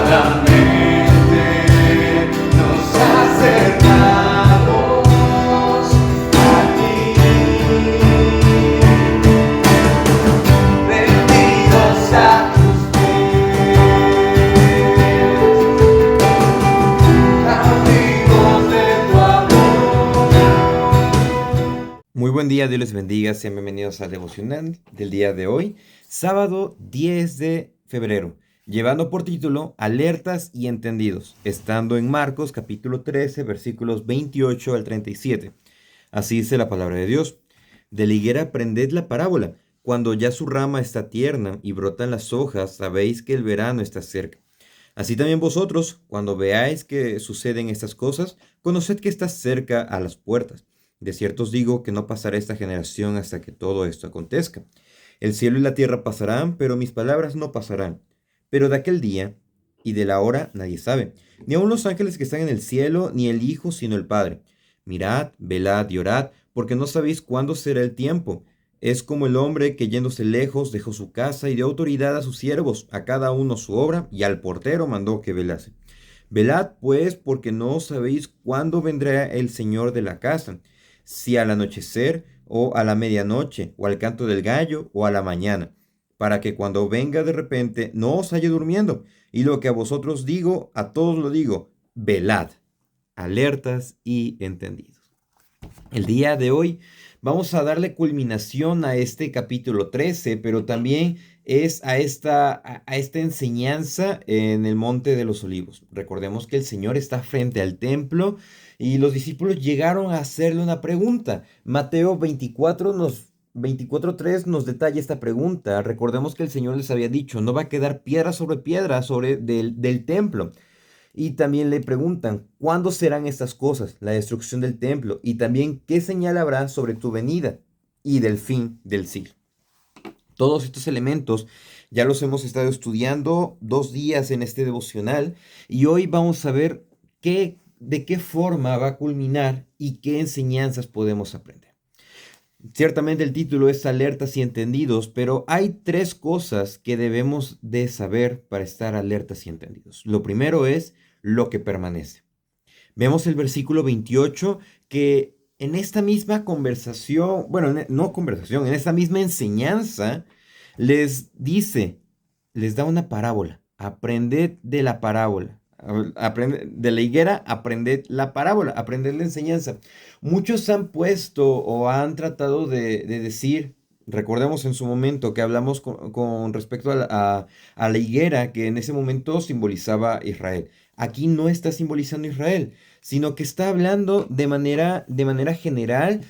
solamente nos acercamos a ti. Rendidos a tus pies, cautivos de tu amor. Muy buen día, Dios les bendiga, sean bienvenidos al devocional del día de hoy, sábado 10 de febrero, llevando por título Alertas y Entendidos, estando en Marcos capítulo 13, versículos 28 al 37. Así dice la palabra de Dios. De la higuera aprended la parábola. Cuando ya su rama está tierna y brotan las hojas, sabéis que el verano está cerca. Así también vosotros, cuando veáis que suceden estas cosas, conoced que está cerca a las puertas. De cierto os digo que no pasará esta generación hasta que todo esto acontezca. El cielo y la tierra pasarán, pero mis palabras no pasarán. Pero de aquel día y de la hora nadie sabe, ni aun los ángeles que están en el cielo, ni el Hijo, sino el Padre. Mirad, velad y orad, porque no sabéis cuándo será el tiempo. Es como el hombre que yéndose lejos dejó su casa y dio autoridad a sus siervos, a cada uno su obra, y al portero mandó que velase. Velad, pues, porque no sabéis cuándo vendrá el Señor de la casa, si al anochecer, o a la medianoche, o al canto del gallo, o a la mañana, para que cuando venga de repente no os halle durmiendo. Y lo que a vosotros digo, a todos lo digo, velad, alertas y entendidos. El día de hoy vamos a darle culminación a este capítulo 13, pero también es a esta enseñanza en el Monte de los Olivos. Recordemos que el Señor está frente al templo y los discípulos llegaron a hacerle una pregunta. Mateo 24:3 nos detalla esta pregunta. Recordemos que el Señor les había dicho, no va a quedar piedra sobre piedra del templo. Y también le preguntan, ¿cuándo serán estas cosas, la destrucción del templo? Y también, ¿qué señal habrá sobre tu venida y del fin del siglo? Todos estos elementos ya los hemos estado estudiando 2 días en este devocional y hoy vamos a ver de qué forma va a culminar y qué enseñanzas podemos aprender. Ciertamente el título es Alertas y Entendidos, pero hay 3 cosas que debemos de saber para estar alertas y entendidos. Lo primero es lo que permanece. Vemos el versículo 28 que en esta misma conversación, bueno, no conversación, en esta misma enseñanza les dice, les da una parábola. Aprended de la parábola. De la higuera, aprended la parábola, aprended la enseñanza. Muchos han puesto o han tratado de decir, recordemos en su momento que hablamos con respecto a la higuera que en ese momento simbolizaba Israel. Aquí no está simbolizando Israel, sino que está hablando de manera general.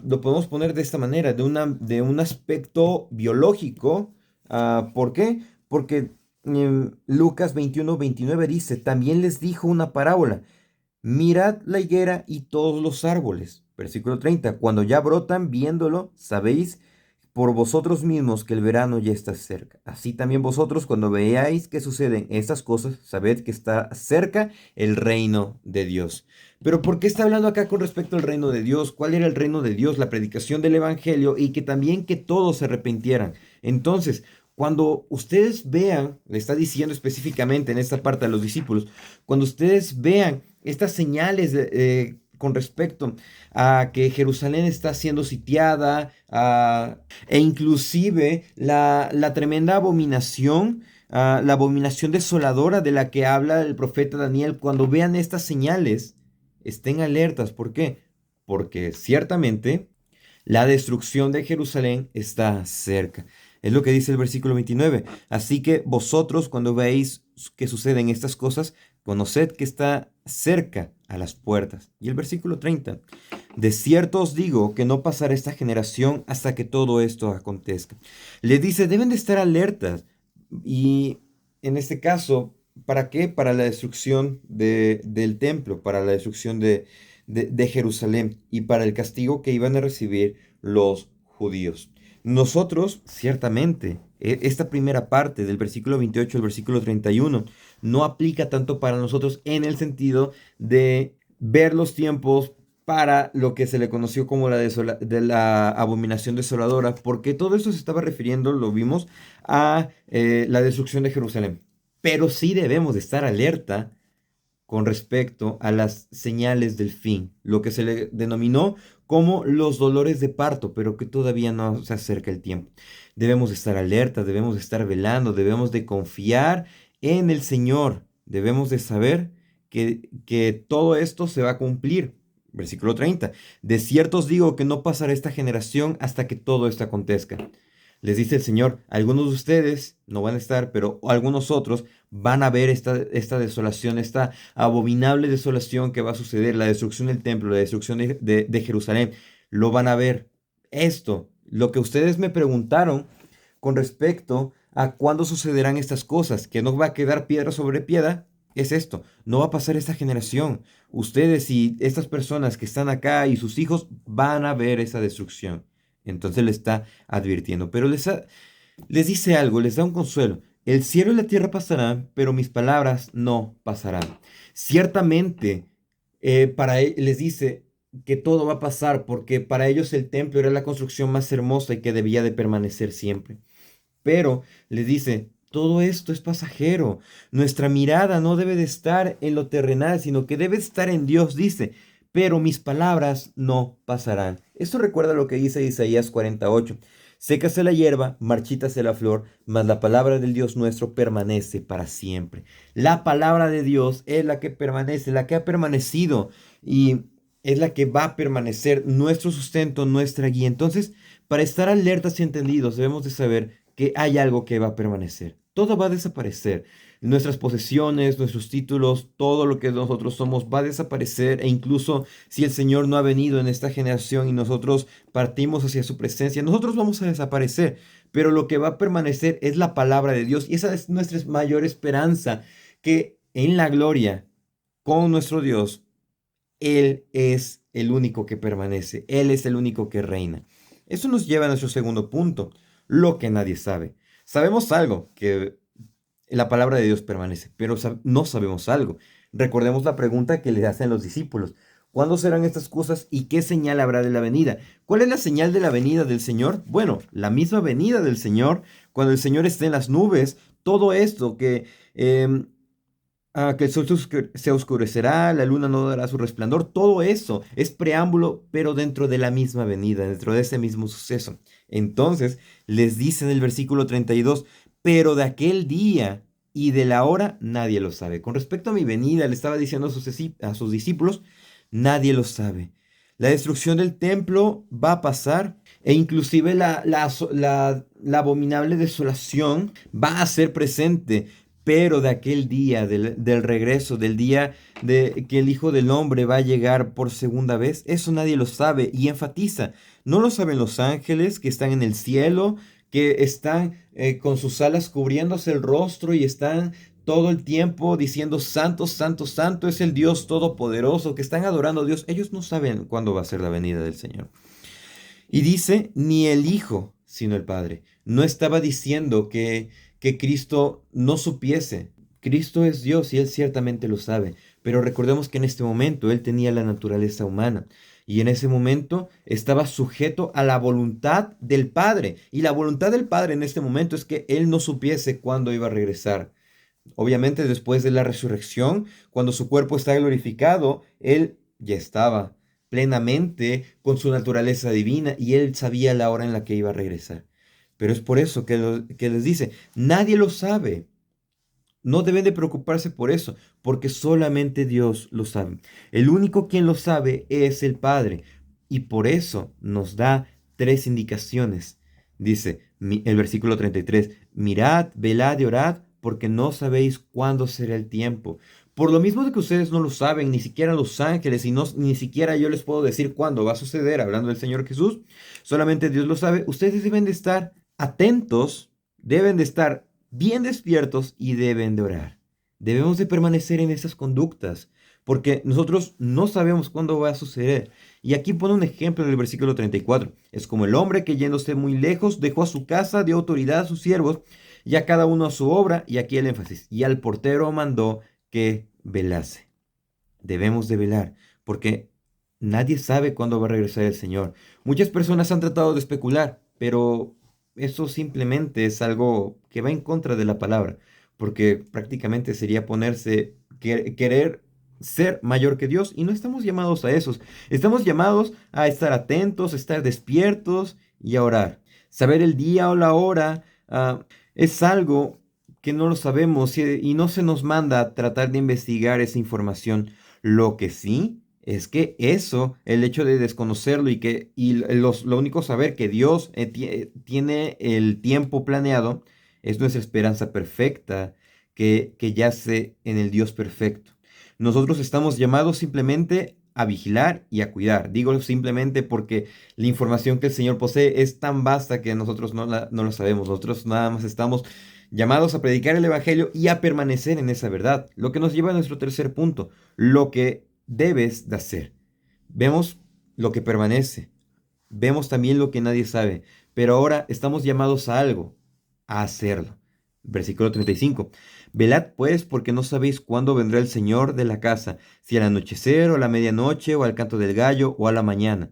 Lo podemos poner de esta manera, de un aspecto biológico. ¿Por qué? Porque Lucas 21:29 dice, también les dijo una parábola. Mirad la higuera y todos los árboles. Versículo 30. Cuando ya brotan, viéndolo, sabéis por vosotros mismos que el verano ya está cerca. Así también vosotros, cuando veáis que suceden estas cosas, sabed que está cerca el reino de Dios. Pero ¿por qué está hablando acá con respecto al reino de Dios? ¿Cuál era el reino de Dios? La predicación del evangelio y que también que todos se arrepintieran. Entonces, cuando ustedes vean, le está diciendo específicamente en esta parte a los discípulos, cuando ustedes vean estas señales con respecto a que Jerusalén está siendo sitiada, e inclusive la tremenda abominación, la abominación desoladora de la que habla el profeta Daniel, cuando vean estas señales, estén alertas. ¿Por qué? Porque ciertamente la destrucción de Jerusalén está cerca. Es lo que dice el versículo 29. Así que vosotros, cuando veáis que suceden estas cosas, conoced que está cerca a las puertas. Y el versículo 30. De cierto os digo que no pasará esta generación hasta que todo esto acontezca. Les dice, deben de estar alertas. Y en este caso, ¿para qué? Para la destrucción del templo, para la destrucción de Jerusalén y para el castigo que iban a recibir los judíos. Nosotros, ciertamente, esta primera parte del versículo 28 al versículo 31 no aplica tanto para nosotros en el sentido de ver los tiempos para lo que se le conoció como de la abominación desoladora, porque todo esto se estaba refiriendo, lo vimos, a la destrucción de Jerusalén. pero sí debemos de estar alerta con respecto a las señales del fin, lo que se le denominó como los dolores de parto, pero que todavía no se acerca el tiempo. Debemos de estar alerta, debemos de estar velando, debemos de confiar en el Señor, debemos de saber que todo esto se va a cumplir. Versículo 30. De cierto os digo que no pasará esta generación hasta que todo esto acontezca. Les dice el Señor, algunos de ustedes no van a estar, pero algunos otros van a ver esta desolación, esta abominable desolación que va a suceder, la destrucción del templo, la destrucción de Jerusalén. Lo van a ver. Esto, lo que ustedes me preguntaron con respecto a cuándo sucederán estas cosas, que no va a quedar piedra sobre piedra, es esto. No va a pasar esta generación. Ustedes y estas personas que están acá y sus hijos van a ver esa destrucción. Entonces le está advirtiendo, pero les dice algo, les da un consuelo. El cielo y la tierra pasarán, pero mis palabras no pasarán. Ciertamente, les dice que todo va a pasar, porque para ellos el templo era la construcción más hermosa y que debía de permanecer siempre. Pero les dice, todo esto es pasajero. Nuestra mirada no debe de estar en lo terrenal, sino que debe estar en Dios, dice. Pero mis palabras no pasarán. Esto recuerda lo que dice Isaías 48. Sécase la hierba, marchítase la flor, mas la palabra del Dios nuestro permanece para siempre. La palabra de Dios es la que permanece, la que ha permanecido y es la que va a permanecer, nuestro sustento, nuestra guía. Entonces, para estar alertas y entendidos, debemos de saber que hay algo que va a permanecer. Todo va a desaparecer. Nuestras posesiones, nuestros títulos, todo lo que nosotros somos va a desaparecer, e incluso si el Señor no ha venido en esta generación y nosotros partimos hacia su presencia, nosotros vamos a desaparecer. Pero lo que va a permanecer es la palabra de Dios, y esa es nuestra mayor esperanza, que en la gloria con nuestro Dios, Él es el único que permanece, Él es el único que reina. Eso nos lleva a nuestro segundo punto, lo que nadie sabe. Sabemos algo, que la palabra de Dios permanece, pero no sabemos algo. Recordemos la pregunta que le hacen los discípulos. ¿Cuándo serán estas cosas y qué señal habrá de la venida? ¿Cuál es la señal de la venida del Señor? Bueno, la misma venida del Señor, cuando el Señor esté en las nubes, todo esto que el sol se oscurecerá, la luna no dará su resplandor, todo eso es preámbulo, pero dentro de la misma venida, dentro de ese mismo suceso. Entonces, les dice en el versículo 32, pero de aquel día y de la hora nadie lo sabe. Con respecto a mi venida, le estaba diciendo a sus discípulos, nadie lo sabe. La destrucción del templo va a pasar, e inclusive la abominable desolación va a ser presente, pero de aquel día, del regreso, del día de que el Hijo del Hombre va a llegar por segunda vez, eso nadie lo sabe, y enfatiza, no lo saben los ángeles que están en el cielo, que están con sus alas cubriéndose el rostro y están todo el tiempo diciendo santo, santo, santo es el Dios todopoderoso, que están adorando a Dios. Ellos no saben cuándo va a ser la venida del Señor. Y dice, ni el Hijo, sino el Padre. No estaba diciendo que Cristo no supiese. Cristo es Dios y Él ciertamente lo sabe. Pero recordemos que en este momento Él tenía la naturaleza humana. Y en ese momento estaba sujeto a la voluntad del Padre. Y la voluntad del Padre en este momento es que Él no supiese cuándo iba a regresar. Obviamente después de la resurrección, cuando su cuerpo está glorificado, Él ya estaba plenamente con su naturaleza divina y Él sabía la hora en la que iba a regresar. Pero es por eso que les dice, nadie lo sabe. No deben de preocuparse por eso, porque solamente Dios lo sabe. El único quien lo sabe es el Padre. Y por eso nos da tres indicaciones. Dice el versículo 33, mirad, velad y orad, porque no sabéis cuándo será el tiempo. Por lo mismo de que ustedes no lo saben, ni siquiera los ángeles, y ni siquiera yo les puedo decir cuándo va a suceder, hablando del Señor Jesús, solamente Dios lo sabe. Ustedes deben de estar atentos, deben de estar bien despiertos y deben de orar. Debemos de permanecer en esas conductas, porque nosotros no sabemos cuándo va a suceder. Y aquí pone un ejemplo en el versículo 34. Es como el hombre que yéndose muy lejos dejó a su casa, dio autoridad a sus siervos y a cada uno a su obra. Y aquí el énfasis. Y al portero mandó que velase. Debemos de velar, porque nadie sabe cuándo va a regresar el Señor. Muchas personas han tratado de especular, pero eso simplemente es algo que va en contra de la palabra, porque prácticamente sería querer ser mayor que Dios, y no estamos llamados a eso. Estamos llamados a estar atentos, a estar despiertos y a orar. Saber el día o la hora es algo que no lo sabemos y no se nos manda a tratar de investigar esa información. Lo que sí es que eso, el hecho de desconocerlo lo único saber que Dios tiene el tiempo planeado, es nuestra esperanza perfecta que yace en el Dios perfecto. Nosotros estamos llamados simplemente a vigilar y a cuidar. Digo simplemente porque la información que el Señor posee es tan vasta que nosotros no la sabemos. Nosotros nada más estamos llamados a predicar el Evangelio y a permanecer en esa verdad. Lo que nos lleva a nuestro tercer punto, lo que debes de hacer. Vemos lo que permanece, vemos también lo que nadie sabe, pero ahora estamos llamados a algo, a hacerlo. Versículo 35. Velad pues, porque no sabéis cuándo vendrá el Señor de la casa, si al anochecer o a la medianoche o al canto del gallo o a la mañana,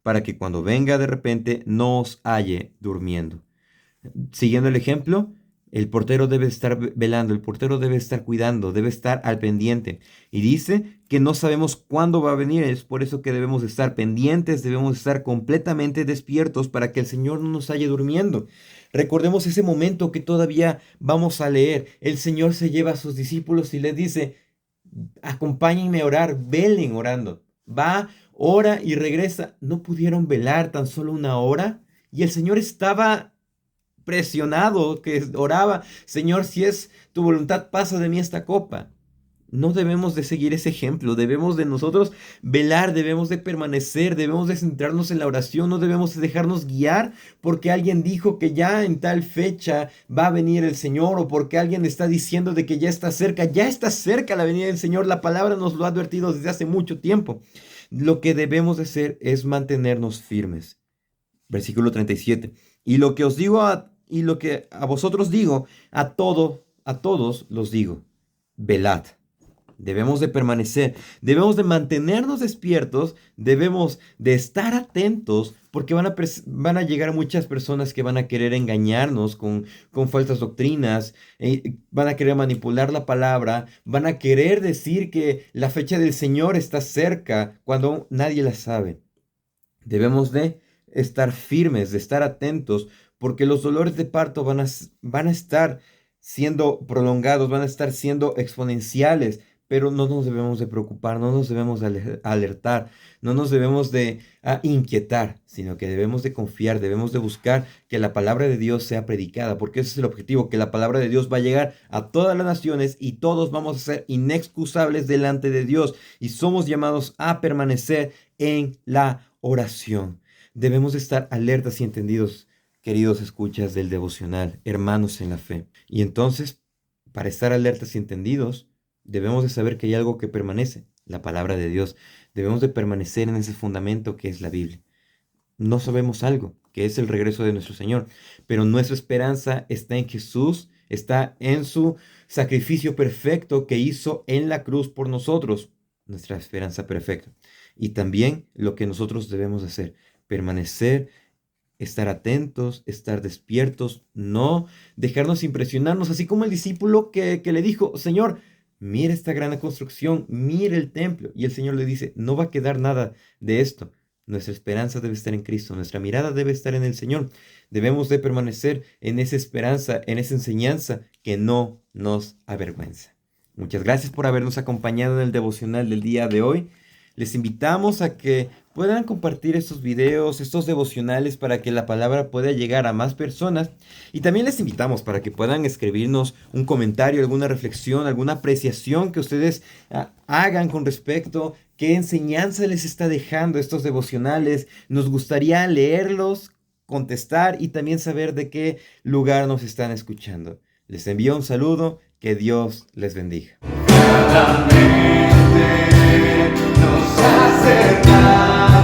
para que cuando venga de repente no os halle durmiendo. Siguiendo el ejemplo, el portero debe estar velando, el portero debe estar cuidando, debe estar al pendiente. Y dice que no sabemos cuándo va a venir, es por eso que debemos estar pendientes, debemos estar completamente despiertos para que el Señor no nos halle durmiendo. Recordemos ese momento que todavía vamos a leer. El Señor se lleva a sus discípulos y les dice, acompáñenme a orar, velen orando. Va, ora y regresa. ¿No pudieron velar tan solo una hora? Y el Señor estaba presionado, que oraba, Señor, si es tu voluntad, pasa de mí esta copa. No debemos de seguir ese ejemplo, debemos de nosotros velar, debemos de permanecer, debemos de centrarnos en la oración, no debemos de dejarnos guiar porque alguien dijo que ya en tal fecha va a venir el Señor, o porque alguien está diciendo de que ya está cerca la venida del Señor. La palabra nos lo ha advertido desde hace mucho tiempo. Lo que debemos de hacer es mantenernos firmes. Versículo 37. Y lo que os digo y lo que a vosotros digo, a todos los digo, velad. Debemos de permanecer, debemos de mantenernos despiertos, debemos de estar atentos, porque van a llegar muchas personas que van a querer engañarnos con falsas doctrinas, van a querer manipular la palabra, van a querer decir que la fecha del Señor está cerca cuando nadie la sabe. Debemos de estar firmes, de estar atentos, porque los dolores de parto van a estar siendo prolongados, van a estar siendo exponenciales, pero no nos debemos de preocupar, no nos debemos de alertar, no nos debemos de inquietar, sino que debemos de confiar, debemos de buscar que la palabra de Dios sea predicada, porque ese es el objetivo, que la palabra de Dios va a llegar a todas las naciones y todos vamos a ser inexcusables delante de Dios, y somos llamados a permanecer en la oración. Debemos de estar alertas y entendidos, queridos escuchas del devocional, hermanos en la fe. Y entonces, para estar alertas y entendidos, debemos de saber que hay algo que permanece, la palabra de Dios. Debemos de permanecer en ese fundamento que es la Biblia. No sabemos algo, que es el regreso de nuestro Señor, pero nuestra esperanza está en Jesús, está en su sacrificio perfecto que hizo en la cruz por nosotros, nuestra esperanza perfecta. Y también lo que nosotros debemos hacer, permanecer, estar atentos, estar despiertos, no dejarnos impresionarnos, así como el discípulo que le dijo, Señor, mira esta gran construcción, mira el templo. Y el Señor le dice, no va a quedar nada de esto. Nuestra esperanza debe estar en Cristo, nuestra mirada debe estar en el Señor. Debemos de permanecer en esa esperanza, en esa enseñanza que no nos avergüenza. Muchas gracias por habernos acompañado en el devocional del día de hoy. Les invitamos a que puedan compartir estos videos, estos devocionales, para que la palabra pueda llegar a más personas. Y también les invitamos para que puedan escribirnos un comentario, alguna reflexión, alguna apreciación que ustedes hagan con respecto a qué enseñanza les está dejando estos devocionales. Nos gustaría leerlos, contestar y también saber de qué lugar nos están escuchando. Les envío un saludo, que Dios les bendiga. Cada mente nos acerca.